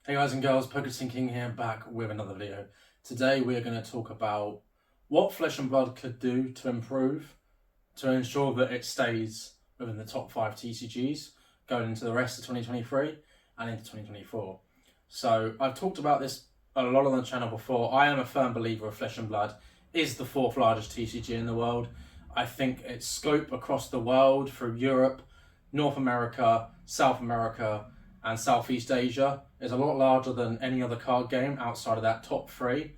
Hey guys and girls, Poketon King here, back with another video. Today we are going to talk about what Flesh and Blood could do to improve, to ensure that it stays within the top 5 TCGs going into the rest of 2023 and into 2024. So I've talked about this a lot on the channel before. I am a firm believer of Flesh and Blood is the 4th largest TCG in the world. I think its scope across the world through Europe, North America, South America, and Southeast Asia is a lot larger than any other card game outside of that top 3,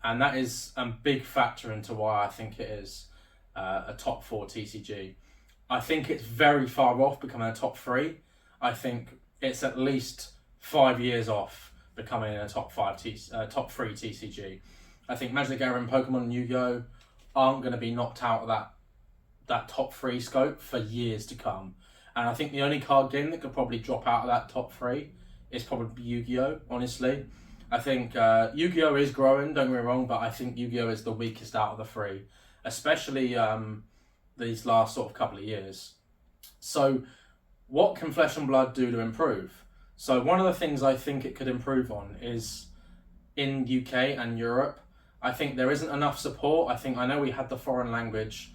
and that is a big factor into why I think it is a top 4 TCG. I think it's very far off becoming a top 3. I think it's at least 5 years off becoming a top 3 TCG. I think Magic the Gathering, Pokemon, and Yu-Gi-Oh aren't going to be knocked out of that top 3 scope for years to come. And I think the only card game that could probably drop out of that top 3 is probably Yu-Gi-Oh, honestly. I think Yu-Gi-Oh is growing, don't get me wrong, but I think Yu-Gi-Oh is the weakest out of the 3, especially these last sort of couple of years. So what can Flesh and Blood do to improve? So one of the things I think it could improve on is in UK and Europe, I think there isn't enough support. I know we had the foreign language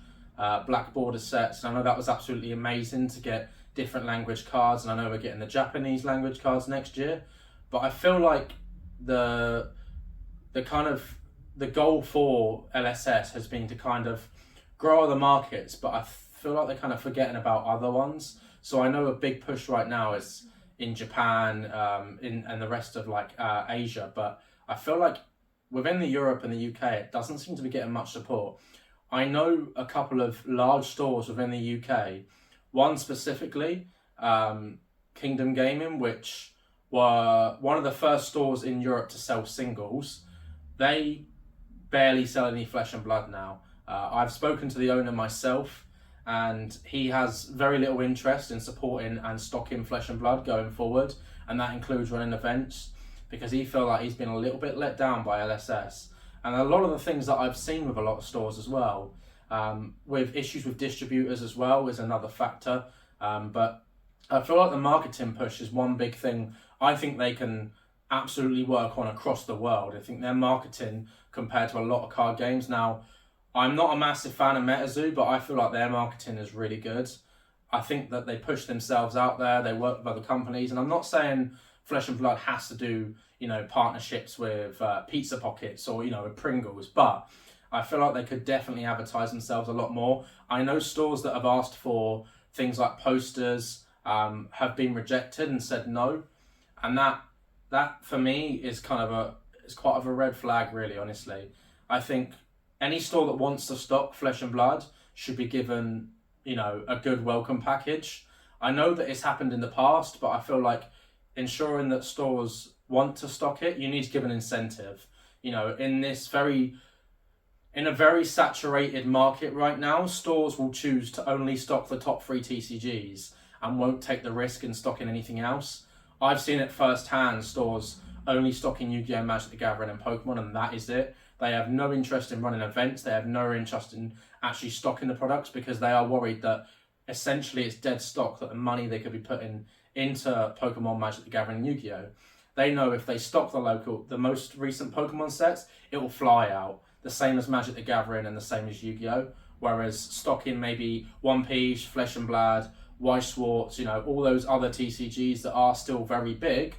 black border sets, and I know that was absolutely amazing to get different language cards, and I know we're getting the Japanese language cards next year, but I feel like the goal for LSS has been to kind of grow other markets, but I feel like they're kind of forgetting about other ones. So I know a big push right now is in Japan, and the rest of Asia, but I feel like within the Europe and the UK it doesn't seem to be getting much support. I know a couple of large stores within the UK, one specifically, Kingdom Gaming, which were one of the first stores in Europe to sell singles. They barely sell any Flesh and Blood now. I've spoken to the owner myself, and he has very little interest in supporting and stocking Flesh and Blood going forward, and that includes running events, because he felt like he's been a little bit let down by LSS. And a lot of the things that I've seen with a lot of stores as well, with issues with distributors as well, is another factor. But I feel like the marketing push is one big thing I think they can absolutely work on across the world. I think their marketing compared to a lot of card games. Now, I'm not a massive fan of MetaZoo, but I feel like their marketing is really good. I think that they push themselves out there, they work with other companies, and I'm not saying Flesh and Blood has to do, partnerships with Pizza Pockets or, with Pringles, but I feel like they could definitely advertise themselves a lot more. I know stores that have asked for things like posters have been rejected and said no, and that for me is quite of a red flag, really, honestly. I think any store that wants to stock Flesh and Blood should be given, a good welcome package. I know that it's happened in the past, but I feel like ensuring that stores want to stock it, you need to give an incentive. In a very saturated market right now, stores will choose to only stock the top 3 TCGs and won't take the risk in stocking anything else. I've seen it firsthand, stores only stocking Yu-Gi-Oh, Magic the Gathering, and Pokemon, and that is it. They have no interest in running events. They have no interest in actually stocking the products, because they are worried that essentially it's dead stock, that the money they could be putting into Pokemon, Magic the Gathering, and Yu-Gi-Oh, they know if they stock the most recent Pokemon sets, it will fly out. The same as Magic the Gathering and the same as Yu-Gi-Oh. Whereas stocking maybe One Piece, Flesh and Blood, Weiss Schwartz, all those other TCGs that are still very big,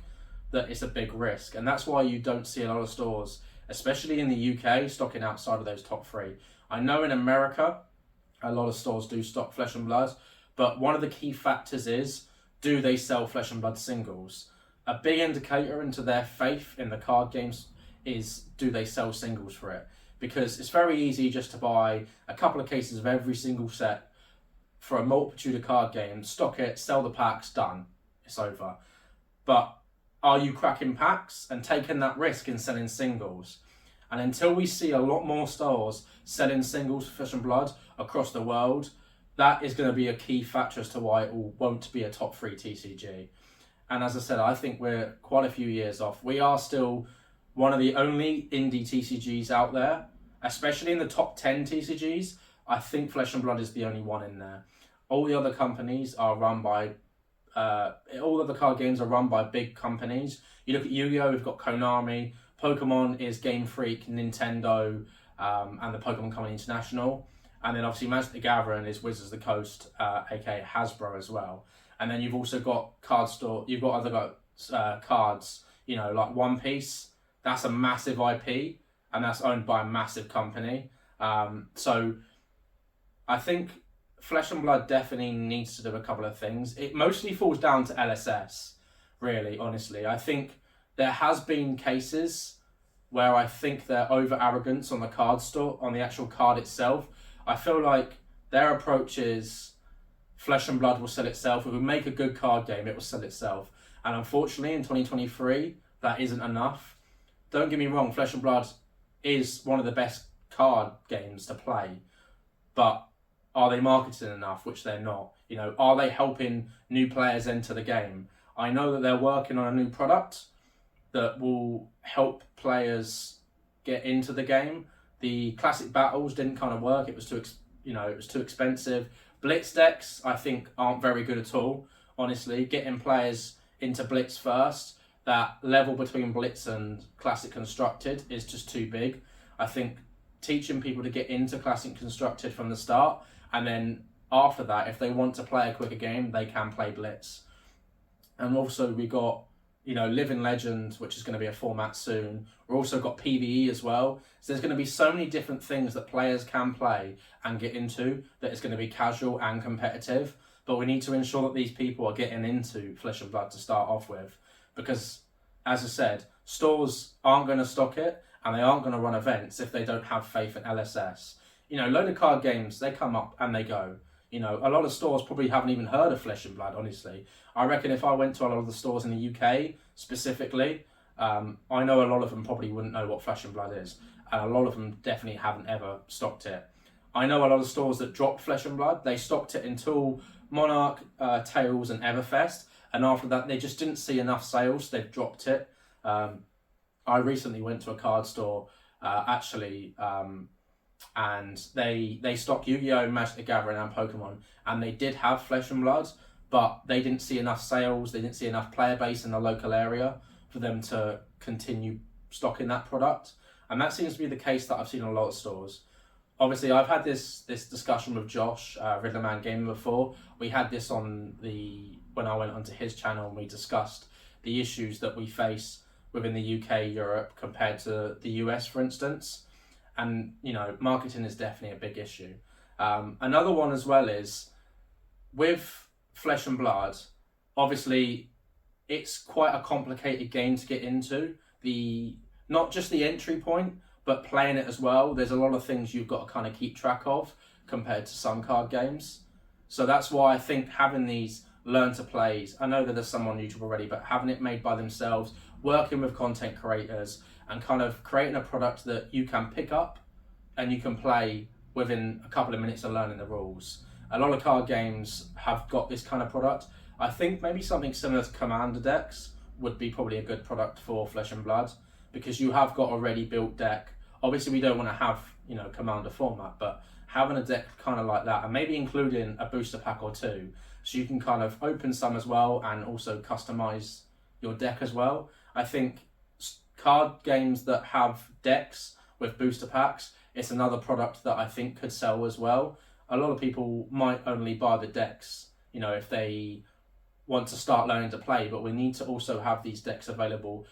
that it's a big risk. And that's why you don't see a lot of stores, especially in the UK, stocking outside of those top 3. I know in America, a lot of stores do stock Flesh and Blood, but one of the key factors is, do they sell Flesh and Blood singles? A big indicator into their faith in the card games is, do they sell singles for it? Because it's very easy just to buy a couple of cases of every single set for a multitude of card games, stock it, sell the packs, done. It's over. But are you cracking packs and taking that risk in selling singles? And until we see a lot more stores selling singles for Flesh and Blood across the world, that is going to be a key factor as to why it won't be a top 3 TCG. And as I said, I think we're quite a few years off. We are still one of the only indie TCGs out there, especially in the top 10 TCGs. I think Flesh and Blood is the only one in there. All the other companies are run by all of the card games are run by big companies. You look at Yu-Gi-Oh, we've got Konami. Pokemon is Game Freak, Nintendo, and the Pokemon Company International. And then obviously Magic the Gathering is Wizards of the Coast, aka Hasbro as well. And then you've also got cards, like One Piece. That's a massive IP, and that's owned by a massive company. So I think Flesh and Blood definitely needs to do a couple of things. It mostly falls down to LSS, really, honestly. I think there has been cases where I think they're over arrogance on the card store, on the actual card itself. I feel like their approach is Flesh and Blood will sell itself. If we make a good card game, it will sell itself. And unfortunately, in 2023, that isn't enough. Don't get me wrong, Flesh and Blood is one of the best card games to play. But are they marketed enough? Which they're not. Are they helping new players enter the game? I know that they're working on a new product that will help players get into the game. The classic battles didn't kind of work. It was too expensive. Blitz decks, I think, aren't very good at all. Honestly, getting players into Blitz first, that level between Blitz and Classic Constructed is just too big. I think teaching people to get into Classic Constructed from the start, and then after that, if they want to play a quicker game, they can play Blitz. And also we got Living Legend, which is going to be a format soon. We've also got PvE as well. So there's going to be so many different things that players can play and get into that it's going to be casual and competitive. But we need to ensure that these people are getting into Flesh and Blood to start off with. Because, as I said, stores aren't going to stock it and they aren't going to run events if they don't have faith in LSS. Load of card games, they come up and they go. A lot of stores probably haven't even heard of Flesh and Blood, honestly. I reckon if I went to a lot of the stores in the UK, specifically, I know a lot of them probably wouldn't know what Flesh and Blood is. And a lot of them definitely haven't ever stocked it. I know a lot of stores that dropped Flesh and Blood, they stocked it until Monarch, Tales and Everfest. And after that, they just didn't see enough sales, they've dropped it. I recently went to a card store, and they stocked Yu-Gi-Oh, Magic the Gathering and Pokemon, and they did have Flesh and Blood, but they didn't see enough sales, they didn't see enough player base in the local area for them to continue stocking that product. And that seems to be the case that I've seen in a lot of stores. Obviously, I've had this discussion with Josh, Riddlerman Gaming, before. We had this when I went onto his channel, and we discussed the issues that we face within the UK, Europe, compared to the US, for instance. And, marketing is definitely a big issue. Another one as well is, with Flesh and Blood, obviously, it's quite a complicated game to get into. Not just the entry point, but playing it as well. There's a lot of things you've got to kind of keep track of compared to some card games. So that's why I think having these learn to plays, I know that there's some on YouTube already, but having it made by themselves, working with content creators, and kind of creating a product that you can pick up and you can play within a couple of minutes of learning the rules. A lot of card games have got this kind of product. I think maybe something similar to Commander decks would be probably a good product for Flesh and Blood, because you have got a ready built deck. Obviously we don't want to have, Commander format, but having a deck kind of like that, and maybe including a booster pack or two, so you can kind of open some as well and also customize your deck as well. I think card games that have decks with booster packs, it's another product that I think could sell as well. A lot of people might only buy the decks, if they want to start learning to play, but we need to also have these decks available.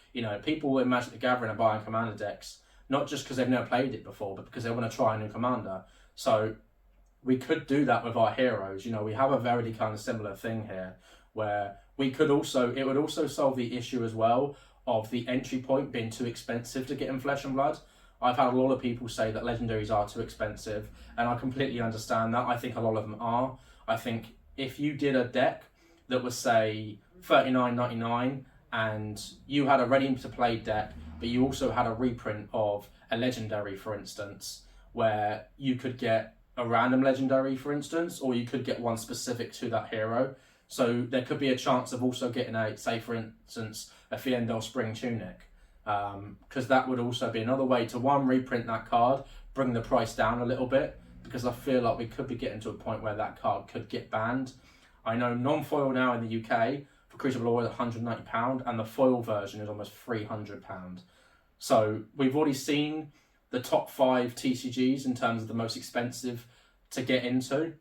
People in Magic the Gathering are buying Commander decks, not just because they've never played it before, but because they want to try a new Commander. So we could do that with our heroes. We have a very kind of similar thing here, where it would also solve the issue as well of the entry point being too expensive to get in Flesh and Blood. I've had a lot of people say that legendaries are too expensive, and I completely understand that. I think a lot of them are. I think if you did a deck that was, say, $39.99, and you had a ready-to-play deck, but you also had a reprint of a legendary, for instance, where you could get a random legendary, for instance, or you could get one specific to that hero. So there could be a chance of also getting for instance, a Fiendel Spring Tunic, because that would also be another way to, one, reprint that card, bring the price down a little bit, because I feel like we could be getting to a point where that card could get banned. I know non-foil now in the UK for Crucible Lore is £190, and the foil version is almost £300. So we've already seen the top 5 TCGs in terms of the most expensive to get into,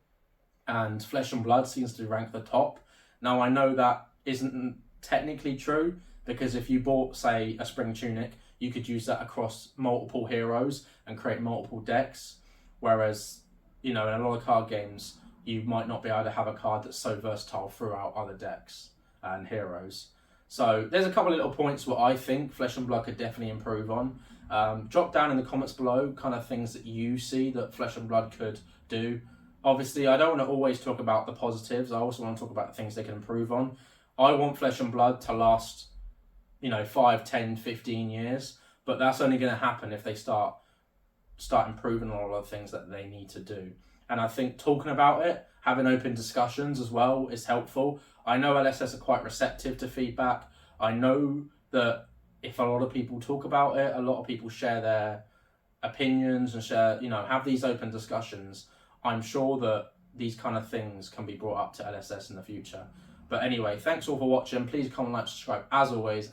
and Flesh and Blood seems to rank the top. Now I know that isn't technically true, because if you bought, say, a Spring Tunic, you could use that across multiple heroes and create multiple decks, whereas, you know, in a lot of card games, you might not be able to have a card that's so versatile throughout other decks and heroes. So there's a couple of little points where I think Flesh and Blood could definitely improve on. Drop down in the comments below kind of things that you see that Flesh and Blood could do. Obviously, I don't want to always talk about the positives. I also want to talk about the things they can improve on. I want Flesh and Blood to last, you know, 5, 10, 15 years. But that's only going to happen if they start improving on all of the things that they need to do. And I think talking about it, having open discussions as well is helpful. I know LSS are quite receptive to feedback. I know that if a lot of people talk about it, a lot of people share their opinions and share, you know, have these open discussions. I'm sure that these kind of things can be brought up to LSS in the future. But anyway, thanks all for watching. Please comment, like, subscribe as always.